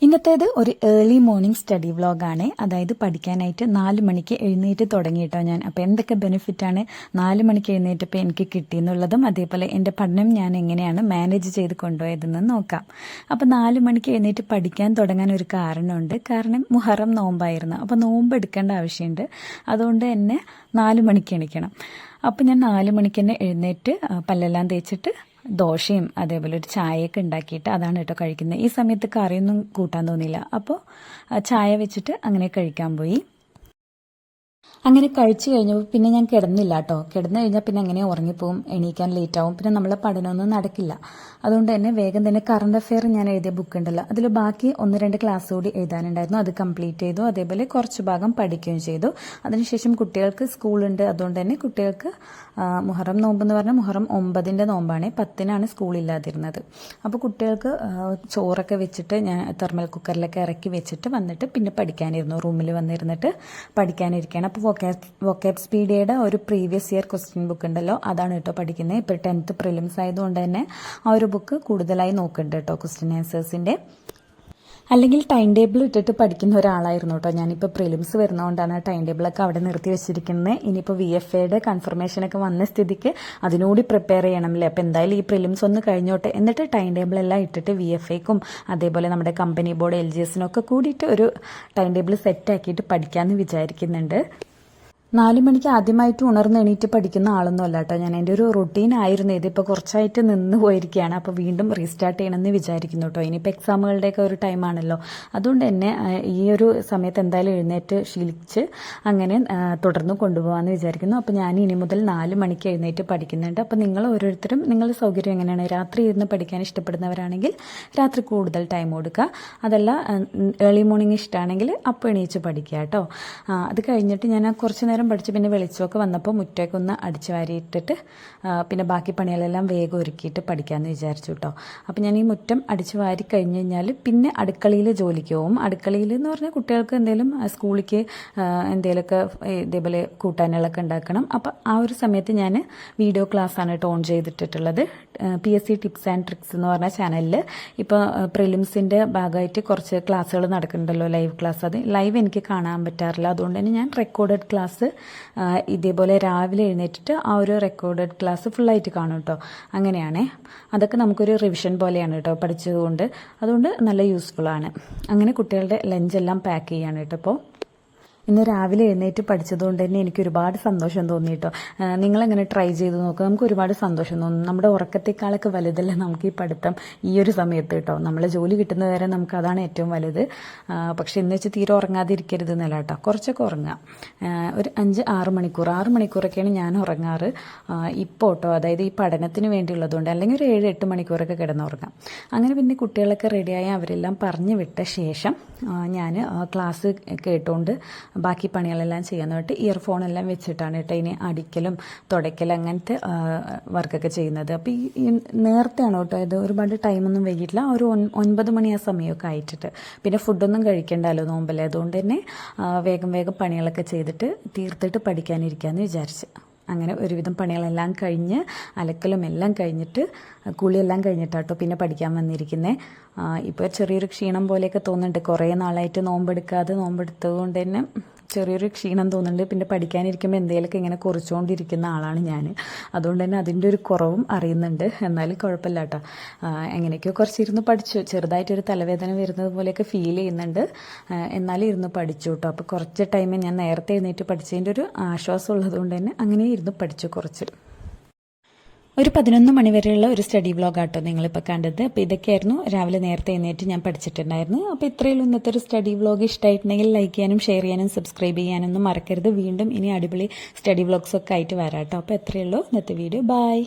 ഇന്നത്തേത് ഒരു early morning study വ്ളോഗാണ്. അതായത് പഠിക്കാനായിട്ട് 4 മണിക്ക് എഴുന്നേറ്റ് തുടങ്ങിയിട്ടോ ഞാൻ. അപ്പോൾ എന്തൊക്കെ ബെനിഫിറ്റാണ് 4 മണിക്ക് എഴുന്നേറ്റപ്പോൾ എനിക്ക് കിട്ടിയെന്നുള്ളതും അതേപോലെ എൻ്റെ പഠനം ഞാൻ എങ്ങനെയാണ് മാനേജ് ചെയ്ത് കൊണ്ടുപോയതെന്ന് നോക്കാം. അപ്പോൾ 4 മണിക്ക് എഴുന്നേറ്റ് പഠിക്കാൻ തുടങ്ങാൻ ഒരു കാരണമുണ്ട്. കാരണം മുഹറം നോമ്പായിരുന്നു. അപ്പോൾ നോമ്പ് എടുക്കേണ്ട ആവശ്യമുണ്ട്. അതുകൊണ്ട് തന്നെ 4 മണിക്ക് എണീക്കണം. അപ്പോൾ ഞാൻ 4 മണിക്ക് തന്നെ എഴുന്നേറ്റ് പല്ലെല്ലാം തേച്ചിട്ട് ദോശയും അതേപോലെ ഒരു ചായയൊക്കെ ഉണ്ടാക്കിയിട്ട് അതാണ് കേട്ടോ കഴിക്കുന്നത്. ഈ സമയത്ത് കറിയൊന്നും കൂട്ടാൻ തോന്നിയില്ല. അപ്പോൾ ചായ വെച്ചിട്ട് അങ്ങനെ കഴിക്കാൻ പോയി. അങ്ങനെ കഴിച്ചു കഴിഞ്ഞപ്പോൾ പിന്നെ ഞാൻ കിടന്നില്ല കേട്ടോ. കിടന്നു കഴിഞ്ഞാൽ പിന്നെ അങ്ങനെ ഉറങ്ങിപ്പോവും, എണീക്കാൻ ലേറ്റ് ആവും, പിന്നെ നമ്മളെ പഠനമൊന്നും നടക്കില്ല. അതുകൊണ്ട് തന്നെ വേഗം തന്നെ കറണ്ട് അഫെയർ ഞാൻ എഴുതിയ ബുക്ക് ഉണ്ടല്ലോ, അതിൽ ബാക്കി 1-2 ക്ലാസ് കൂടി എഴുതാനുണ്ടായിരുന്നു. അത് കംപ്ലീറ്റ് ചെയ്തു. അതേപോലെ കുറച്ച് ഭാഗം പഠിക്കുകയും ചെയ്തു. അതിനുശേഷം കുട്ടികൾക്ക് സ്കൂളുണ്ട്. അതുകൊണ്ട് തന്നെ കുട്ടികൾക്ക് മുഹറം നോമ്പ് എന്ന് പറഞ്ഞാൽ മുഹറം 9-ന്റെ നോമ്പാണ്. 10-നാണ് സ്കൂളില്ലാതിരുന്നത്. അപ്പോൾ കുട്ടികൾക്ക് ചോറൊക്കെ വെച്ചിട്ട് ഞാൻ തെർമൽ കുക്കറിലൊക്കെ ഇറക്കി വെച്ചിട്ട് വന്നിട്ട് പിന്നെ പഠിക്കാനിരുന്നു. റൂമിൽ വന്നിരുന്നിട്ട് പഠിക്കാനിരിക്കുകയാണ്. അപ്പോൾ വൊക്കാബ് സ്പീഡിയയുടെ ഒരു പ്രീവിയസ് ഇയർ ക്വസ്റ്റ്യൻ ബുക്ക് ഉണ്ടല്ലോ, അതാണ് കേട്ടോ പഠിക്കുന്നത്. ഇപ്പോൾ 10th പ്രിലിംസ് ആയതുകൊണ്ട് തന്നെ ആ ഒരു ബുക്ക് കൂടുതലായി നോക്കുന്നുണ്ട് കേട്ടോ ക്വസ്റ്റ്യൻ ആൻസേഴ്സിൻ്റെ. അല്ലെങ്കിൽ ടൈം ടേബിൾ ഇട്ടിട്ട് പഠിക്കുന്ന ഒരാളായിരുന്നു കേട്ടോ. ഞാനിപ്പോൾ പ്രിലിംസ് വരുന്നതുകൊണ്ടാണ് ടൈം ടേബിളൊക്കെ അവിടെ നിർത്തി വെച്ചിരിക്കുന്നത്. ഇനിയിപ്പോൾ VFAയുടെ കൺഫർമേഷനൊക്കെ വന്ന സ്ഥിതിക്ക് അതിനൂടി പ്രിപ്പയർ ചെയ്യണമല്ലേ. അപ്പോൾ എന്തായാലും ഈ പ്രിലിംസ് ഒന്ന് കഴിഞ്ഞോട്ടെ, എന്നിട്ട് ടൈം ടേബിളെല്ലാം ഇട്ടിട്ട് VFAക്കും അതേപോലെ നമ്മുടെ കമ്പനി ബോർഡ് LGSനൊക്കെ കൂടിയിട്ട് ഒരു ടൈം ടേബിൾ സെറ്റാക്കിയിട്ട് പഠിക്കാമെന്ന് വിചാരിക്കുന്നുണ്ട്. 4 മണിക്ക് ആദ്യമായിട്ട് ഉണർന്ന് എണീറ്റ് പഠിക്കുന്ന ആളൊന്നും അല്ല കേട്ടോ ഞാൻ. എൻ്റെ ഒരു റൊട്ടീൻ ആയിരുന്നു ഇതിപ്പോൾ കുറച്ചായിട്ട് നിന്ന് പോയിരിക്കുകയാണ്. അപ്പോൾ വീണ്ടും റീസ്റ്റാർട്ട് ചെയ്യണമെന്ന് വിചാരിക്കുന്നു കേട്ടോ. ഇനിയിപ്പോൾ എക്സാമുകളുടെയൊക്കെ ഒരു ടൈമാണല്ലോ. അതുകൊണ്ട് തന്നെ ഈ ഒരു സമയത്ത് എന്തായാലും എഴുന്നേറ്റ് ശീലിച്ച് അങ്ങനെ തുടർന്ന് കൊണ്ടുപോകാമെന്ന് വിചാരിക്കുന്നു. അപ്പോൾ ഞാൻ ഇനി മുതൽ 4 മണിക്ക് എഴുന്നേറ്റ് പഠിക്കുന്നുണ്ട്. അപ്പോൾ നിങ്ങൾ ഓരോരുത്തരും നിങ്ങളുടെ സൗകര്യം എങ്ങനെയാണ്, രാത്രി ഇരുന്ന് പഠിക്കാൻ ഇഷ്ടപ്പെടുന്നവരാണെങ്കിൽ രാത്രി കൂടുതൽ ടൈം കൊടുക്കുക. അതല്ല ഏർലി മോർണിംഗ് ഇഷ്ടമാണെങ്കിൽ അപ്പോൾ എണീച്ച് പഠിക്കുക കേട്ടോ. അത് കഴിഞ്ഞിട്ട് ഞാൻ കുറച്ച് നേരം പഠിച്ച് പിന്നെ വെളിച്ചമൊക്കെ വന്നപ്പോൾ മുറ്റമൊക്കെ ഒന്ന് അടിച്ചു വാരിയിട്ടിട്ട് പിന്നെ ബാക്കി പണികളെല്ലാം വേഗം ഒരുക്കിയിട്ട് പഠിക്കാമെന്ന് വിചാരിച്ചു കേട്ടോ. അപ്പോൾ ഞാൻ ഈ മുറ്റം അടിച്ചു വാരി കഴിഞ്ഞ് കഴിഞ്ഞാൽ പിന്നെ അടുക്കളയിൽ ജോലിക്ക് പോകും. അടുക്കളയിൽ എന്ന് പറഞ്ഞാൽ കുട്ടികൾക്ക് എന്തെങ്കിലും സ്കൂളിലേക്ക് എന്തെങ്കിലുമൊക്കെ ഇതേപോലെ കൂട്ടാനുകളൊക്കെ ഉണ്ടാക്കണം. അപ്പോൾ ആ ഒരു സമയത്ത് ഞാൻ വീഡിയോ ക്ലാസ്സാണ് കേട്ടോ ഓൺ ചെയ്തിട്ടുള്ളത്. PSC ടിപ്സ് ആൻഡ് ട്രിക്സ് എന്ന് പറഞ്ഞ ചാനലിൽ ഇപ്പോൾ പ്രിലിംസിൻ്റെ ഭാഗമായിട്ട് കുറച്ച് ക്ലാസ്സുകൾ നടക്കുന്നുണ്ടല്ലോ, ലൈവ് ക്ലാസ്. അത് ലൈവ് എനിക്ക് കാണാൻ പറ്റാറില്ല. അതുകൊണ്ട് തന്നെ ഞാൻ റെക്കോർഡഡ് ക്ലാസ് ഇതേപോലെ രാവിലെ എഴുന്നേറ്റിട്ട് ആ ഒരു റെക്കോർഡഡ് ക്ലാസ് ഫുള്ളായിട്ട് കാണും കേട്ടോ. അങ്ങനെയാണേ. അതൊക്കെ നമുക്കൊരു റിവിഷൻ പോലെയാണ് കേട്ടോ പഠിച്ചതുകൊണ്ട്. അതുകൊണ്ട് നല്ല യൂസ്ഫുള്ളാണ്. അങ്ങനെ കുട്ടികളുടെ ലഞ്ചെല്ലാം പാക്ക് ചെയ്യാണ് കേട്ടോ. ഇപ്പോൾ ഇന്ന് രാവിലെ എഴുന്നേറ്റ് പഠിച്ചതുകൊണ്ട് തന്നെ എനിക്ക് ഒരുപാട് സന്തോഷം തോന്നി കേട്ടോ. നിങ്ങളെങ്ങനെ ട്രൈ ചെയ്ത് നോക്കുക, നമുക്ക് ഒരുപാട് സന്തോഷം തോന്നും. നമ്മുടെ ഉറക്കത്തെക്കാളൊക്കെ വലുതല്ല നമുക്ക് ഈ പഠിത്തം ഈ ഒരു സമയത്ത് കേട്ടോ. നമ്മളെ ജോലി കിട്ടുന്നത് വരെ നമുക്ക് അതാണ് ഏറ്റവും വലുത്. പക്ഷെ എന്ന് വെച്ച് തീരെ ഉറങ്ങാതിരിക്കരുത് എന്നല്ല കേട്ടോ. കുറച്ചൊക്കെ ഉറങ്ങുക. ഒരു 5-6 മണിക്കൂർ 6 മണിക്കൂറൊക്കെയാണ് ഞാൻ ഉറങ്ങാറ് ഇപ്പോൾ കേട്ടോ. അതായത് ഈ പഠനത്തിന് വേണ്ടിയുള്ളതുകൊണ്ട്. അല്ലെങ്കിൽ ഒരു 7-8 മണിക്കൂറൊക്കെ കിടന്നുറങ്ങാം. അങ്ങനെ പിന്നെ കുട്ടികളൊക്കെ റെഡിയായി അവരെല്ലാം പറഞ്ഞു വിട്ട ശേഷം ഞാൻ ക്ലാസ് കേട്ടുകൊണ്ട് ബാക്കി പണികളെല്ലാം ചെയ്യാൻ വേണ്ടിയിട്ട് ഇയർഫോണെല്ലാം വെച്ചിട്ടാണ് കേട്ടോ ഇനി അടിക്കലും തുടയ്ക്കലും അങ്ങനത്തെ വർക്കൊക്കെ ചെയ്യുന്നത്. അപ്പോൾ ഈ നേരത്തെയാണ് കേട്ടോ ഇത്. ഒരുപാട് ടൈമൊന്നും വൈകിട്ടില്ല. ഒരു 9 മണി ആ സമയമൊക്കെ ആയിട്ടിട്ട്. പിന്നെ ഫുഡൊന്നും കഴിക്കണ്ടല്ലോ നോമ്പല്ലേ. അതുകൊണ്ട് തന്നെ വേഗം പണികളൊക്കെ ചെയ്തിട്ട് തീർത്തിട്ട് പഠിക്കാനിരിക്കാമെന്ന് വിചാരിച്ച് അങ്ങനെ ഒരുവിധം പണികളെല്ലാം കഴിഞ്ഞ് അലക്കലും എല്ലാം കഴിഞ്ഞിട്ട് കുളിയെല്ലാം കഴിഞ്ഞിട്ടാട്ടോ പിന്നെ പഠിക്കാൻ വന്നിരിക്കുന്നത്. ഇപ്പോൾ ചെറിയൊരു ക്ഷീണം പോലെയൊക്കെ തോന്നുന്നുണ്ട്. കുറേ നാളായിട്ട് നോമ്പെടുത്തത് കൊണ്ട് തന്നെ ചെറിയൊരു ക്ഷീണം തോന്നുന്നുണ്ട്. പിന്നെ പഠിക്കാനിരിക്കുമ്പോൾ എന്തെങ്കിലുമൊക്കെ ഇങ്ങനെ കുറിച്ചുകൊണ്ടിരിക്കുന്ന ആളാണ് ഞാൻ. അതുകൊണ്ട് തന്നെ അതിൻ്റെ ഒരു കുറവും അറിയുന്നുണ്ട്. എന്നാലും കുഴപ്പമില്ല കേട്ടോ. എങ്ങനെയൊക്കെയോ കുറച്ചിരുന്ന് പഠിച്ചു. ചെറുതായിട്ടൊരു തലവേദന വരുന്നത് പോലെയൊക്കെ ഫീൽ ചെയ്യുന്നുണ്ട്. എന്നാലും ഇരുന്ന് പഠിച്ചു കേട്ടോ. അപ്പോൾ കുറച്ച് ടൈം ഞാൻ നേരത്തെ എഴുന്നേറ്റ് പഠിച്ചതിൻ്റെ ഒരു ആശ്വാസം ഉള്ളതുകൊണ്ട് തന്നെ അങ്ങനെ ഇരുന്ന് പഠിച്ചു കുറച്ച്. ഒരു 11 മണി വരെയുള്ള ഒരു സ്റ്റഡി വ്ളോഗാട്ടോ നിങ്ങളിപ്പോൾ കണ്ടത്. അപ്പോൾ ഇതൊക്കെയായിരുന്നു രാവിലെ നേരത്തെ എഴുന്നേറ്റ് ഞാൻ പഠിച്ചിട്ടുണ്ടായിരുന്നു. അപ്പോൾ ഇത്രയുള്ള ഇന്നത്തെ ഒരു സ്റ്റഡി വ്ളോഗ് ഇഷ്ടമായിട്ടുണ്ടെങ്കിൽ ലൈക്ക് ചെയ്യാനും ഷെയർ ചെയ്യാനും സബ്സ്ക്രൈബ് ചെയ്യാനൊന്നും മറക്കരുത്. വീണ്ടും ഇനി അടിപൊളി സ്റ്റഡി വ്ളോഗ്സൊക്കെ ആയിട്ട് വരാം കേട്ടോ. അപ്പോൾ എത്രയുള്ളൂ ഇന്നത്തെ വീഡിയോ. ബൈ.